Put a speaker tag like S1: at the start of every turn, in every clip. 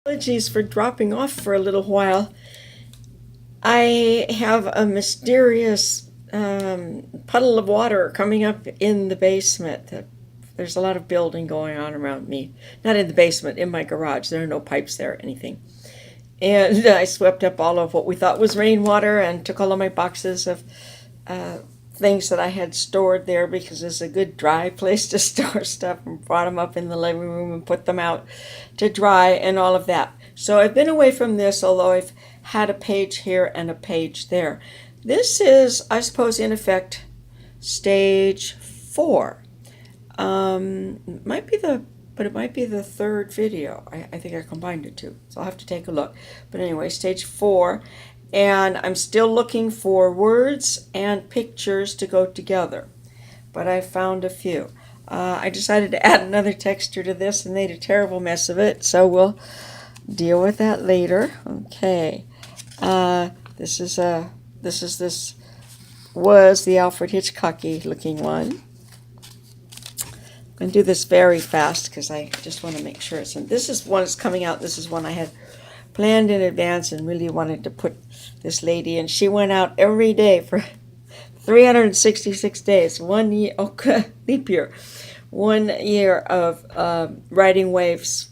S1: Apologies for dropping off for a little while. I have a mysterious puddle of water coming up in the basement. There's a lot of building going on around me. Not in the basement, in my garage. There are no pipes there or anything. And I swept up all of what we thought was rainwater and took all of my boxes of things that I had stored there because it's a good dry place to store stuff, and brought them up in the living room and put them out to dry and all of that. So I've been away from this, although I've had a page here and a page there. This is, I suppose, in effect, stage 4. It might be the third video. I think I combined it two, so I'll have to take a look. But anyway, stage 4. And I'm still looking for words and pictures to go together, but I found a few. I decided to add another texture to this and made a terrible mess of it, so we'll deal with that later. Okay, this was the Alfred Hitchcocky looking one. I'm going to do this very fast because I just want to make sure it's in. This is one that's coming out. This is one I had planned in advance and really wanted to put this lady in. She went out every day for 366 days, 1 year, leap year, 1 year of riding waves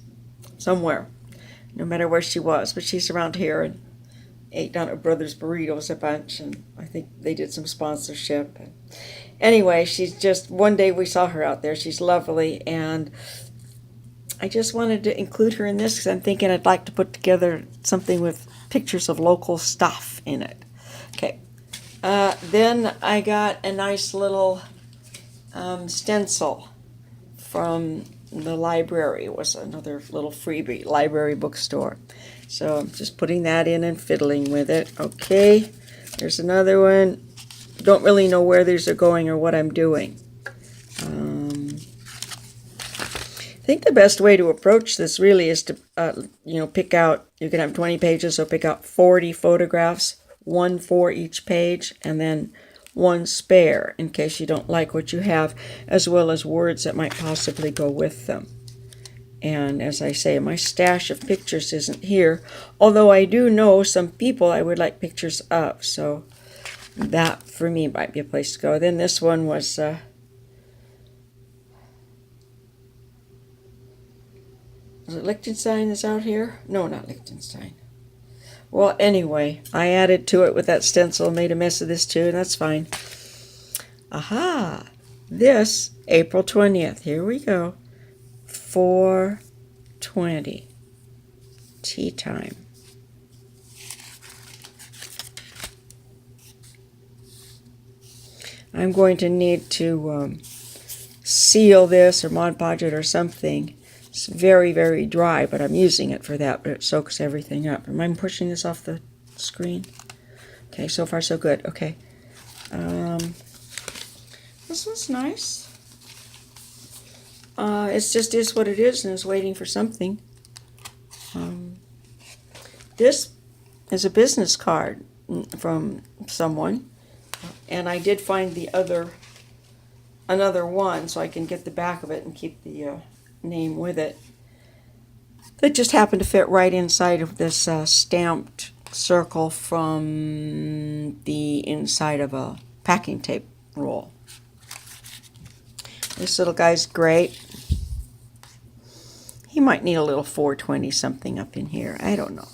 S1: somewhere, no matter where she was. But she's around here and ate down at Brothers Burritos a bunch, and I think they did some sponsorship. Anyway, she's just, one day we saw her out there. She's lovely, and I just wanted to include her in this because I'm thinking I'd like to put together something with pictures of local stuff in it. Okay. Then I got a nice little stencil from the library. It was another little freebie, library bookstore. So I'm just putting that in and fiddling with it. Okay. There's another one. Don't really know where these are going or what I'm doing. I think the best way to approach this really is to, pick out, you can have 20 pages, so pick out 40 photographs, 1 for each page, and then 1 spare in case you don't like what you have, as well as words that might possibly go with them. And as I say, my stash of pictures isn't here, although I do know some people I would like pictures of, so that for me might be a place to go. Then this one was is it Liechtenstein is out here? No, not Liechtenstein. Well, anyway, I added to it with that stencil, made a mess of this too, and that's fine. Aha! This, April 20th. Here we go. 4:20. Tea time. I'm going to need to seal this or Mod Podge it or something. It's very, very dry, but I'm using it for that, but it soaks everything up. Am I pushing this off the screen? Okay, so far so good. Okay. This one's nice. It's just is what it is and is waiting for something. This is a business card from someone, and I did find another one so I can get the back of it and keep the name with it. That just happened to fit right inside of this stamped circle from the inside of a packing tape roll. This little guy's great. He might need a little 420 something up in here. I don't know.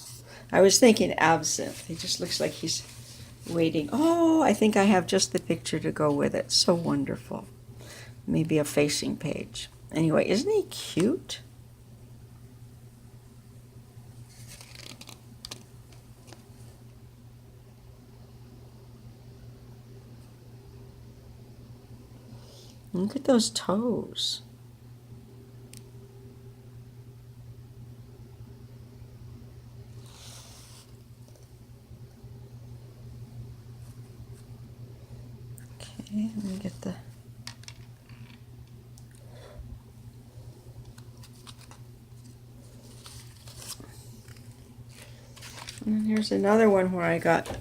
S1: I was thinking absinthe. He just looks like he's waiting. Oh, I think I have just the picture to go with it. So wonderful. Maybe a facing page. Anyway, isn't he cute? Look at those toes. Okay, let me get the... And here's another one where I got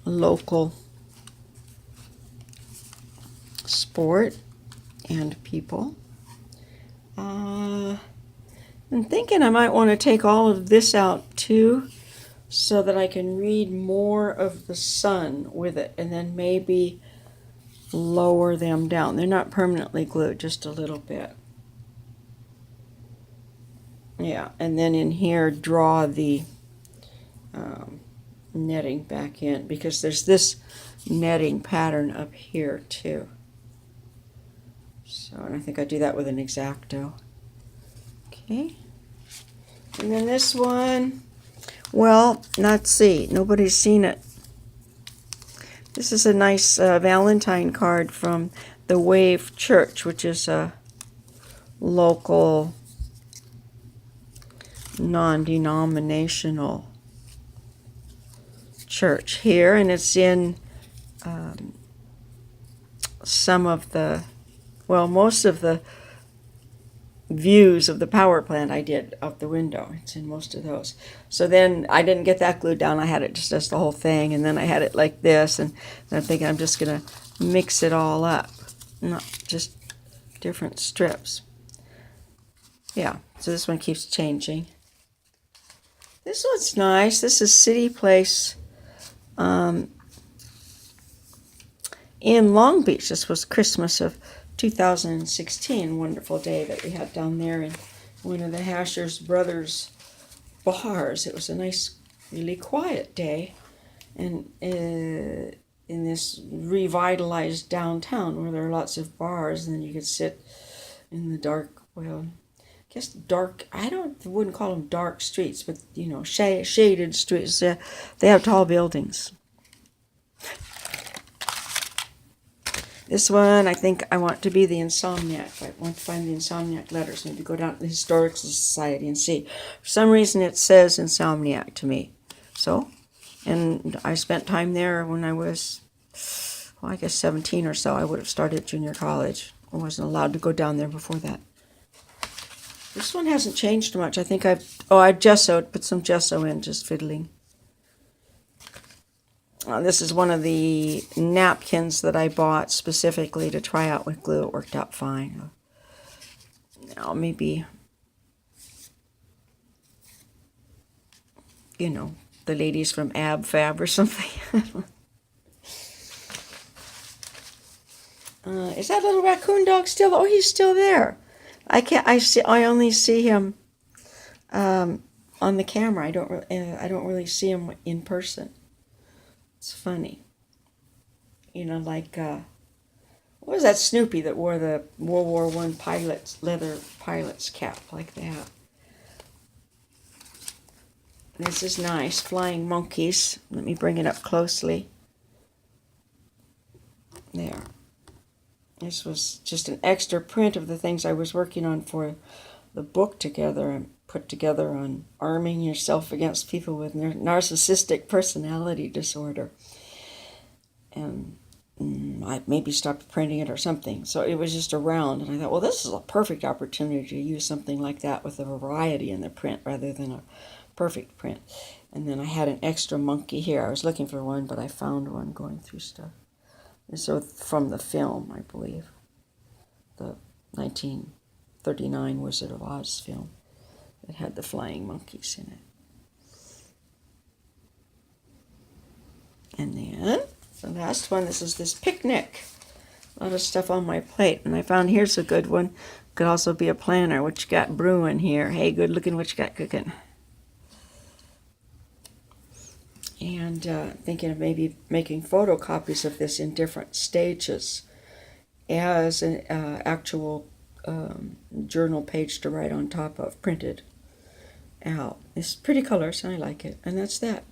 S1: a local sport and people. I'm thinking I might want to take all of this out too, so that I can read more of the sun with it, and then maybe lower them down. They're not permanently glued, just a little bit. Yeah, and then in here draw the netting back in, because there's this netting pattern up here too. So, and I think I do that with an X-Acto. Okay. And then this one, well, let's see, nobody's seen it. This is a nice Valentine card from the Wave Church, which is a local non-denominational church here, and it's in some of the, well, most of the views of the power plant I did of the window. It's in most of those. So then I didn't get that glued down. I had it just as the whole thing, and then I had it like this, and I'm thinking I'm just going to mix it all up, not just different strips. Yeah, so this one keeps changing. This one's nice. This is City Place in Long Beach. This was Christmas of 2016, wonderful day that we had down there in one of the Hasher's brothers' bars. It was a nice, really quiet day, and in this revitalized downtown where there are lots of bars, and then you could sit in the dark, well, I guess dark, wouldn't call them dark streets, but you know, shaded streets. They have tall buildings. This one, I think I want to be the Insomniac. I want to find the Insomniac letters. Maybe go down to the Historical Society and see. For some reason, it says Insomniac to me. So, and I spent time there when I was, well, I guess 17 or so. I would have started junior college. I wasn't allowed to go down there before that. This one hasn't changed much. I think I gessoed, put some gesso in, just fiddling. This is one of the napkins that I bought specifically to try out with glue. It worked out fine. Now maybe, you know, the ladies from Ab Fab or something. Is that little raccoon dog still? Oh, he's still there. I only see him on the camera. I don't really see him in person. It's funny. You know, like, what was that Snoopy that wore the World War I leather pilot's cap like that? This is nice. Flying monkeys. Let me bring it up closely. There. This was just an extra print of the things I was working on for the book together. I put together on arming yourself against people with narcissistic personality disorder. And I maybe stopped printing it or something. So it was just around, and I thought, well, this is a perfect opportunity to use something like that with a variety in the print rather than a perfect print. And then I had an extra monkey here. I was looking for one, but I found one going through stuff. And so from the film, I believe, the 1939 Wizard of Oz film. It had the flying monkeys in it. And then the last one, this is this picnic. A lot of stuff on my plate. And I found here's a good one. Could also be a planner. What you got brewing here? Hey, good looking, what you got cooking? And thinking of maybe making photocopies of this in different stages as an actual journal page to write on top of, printed out. It's pretty colors, and I like it. And that's that.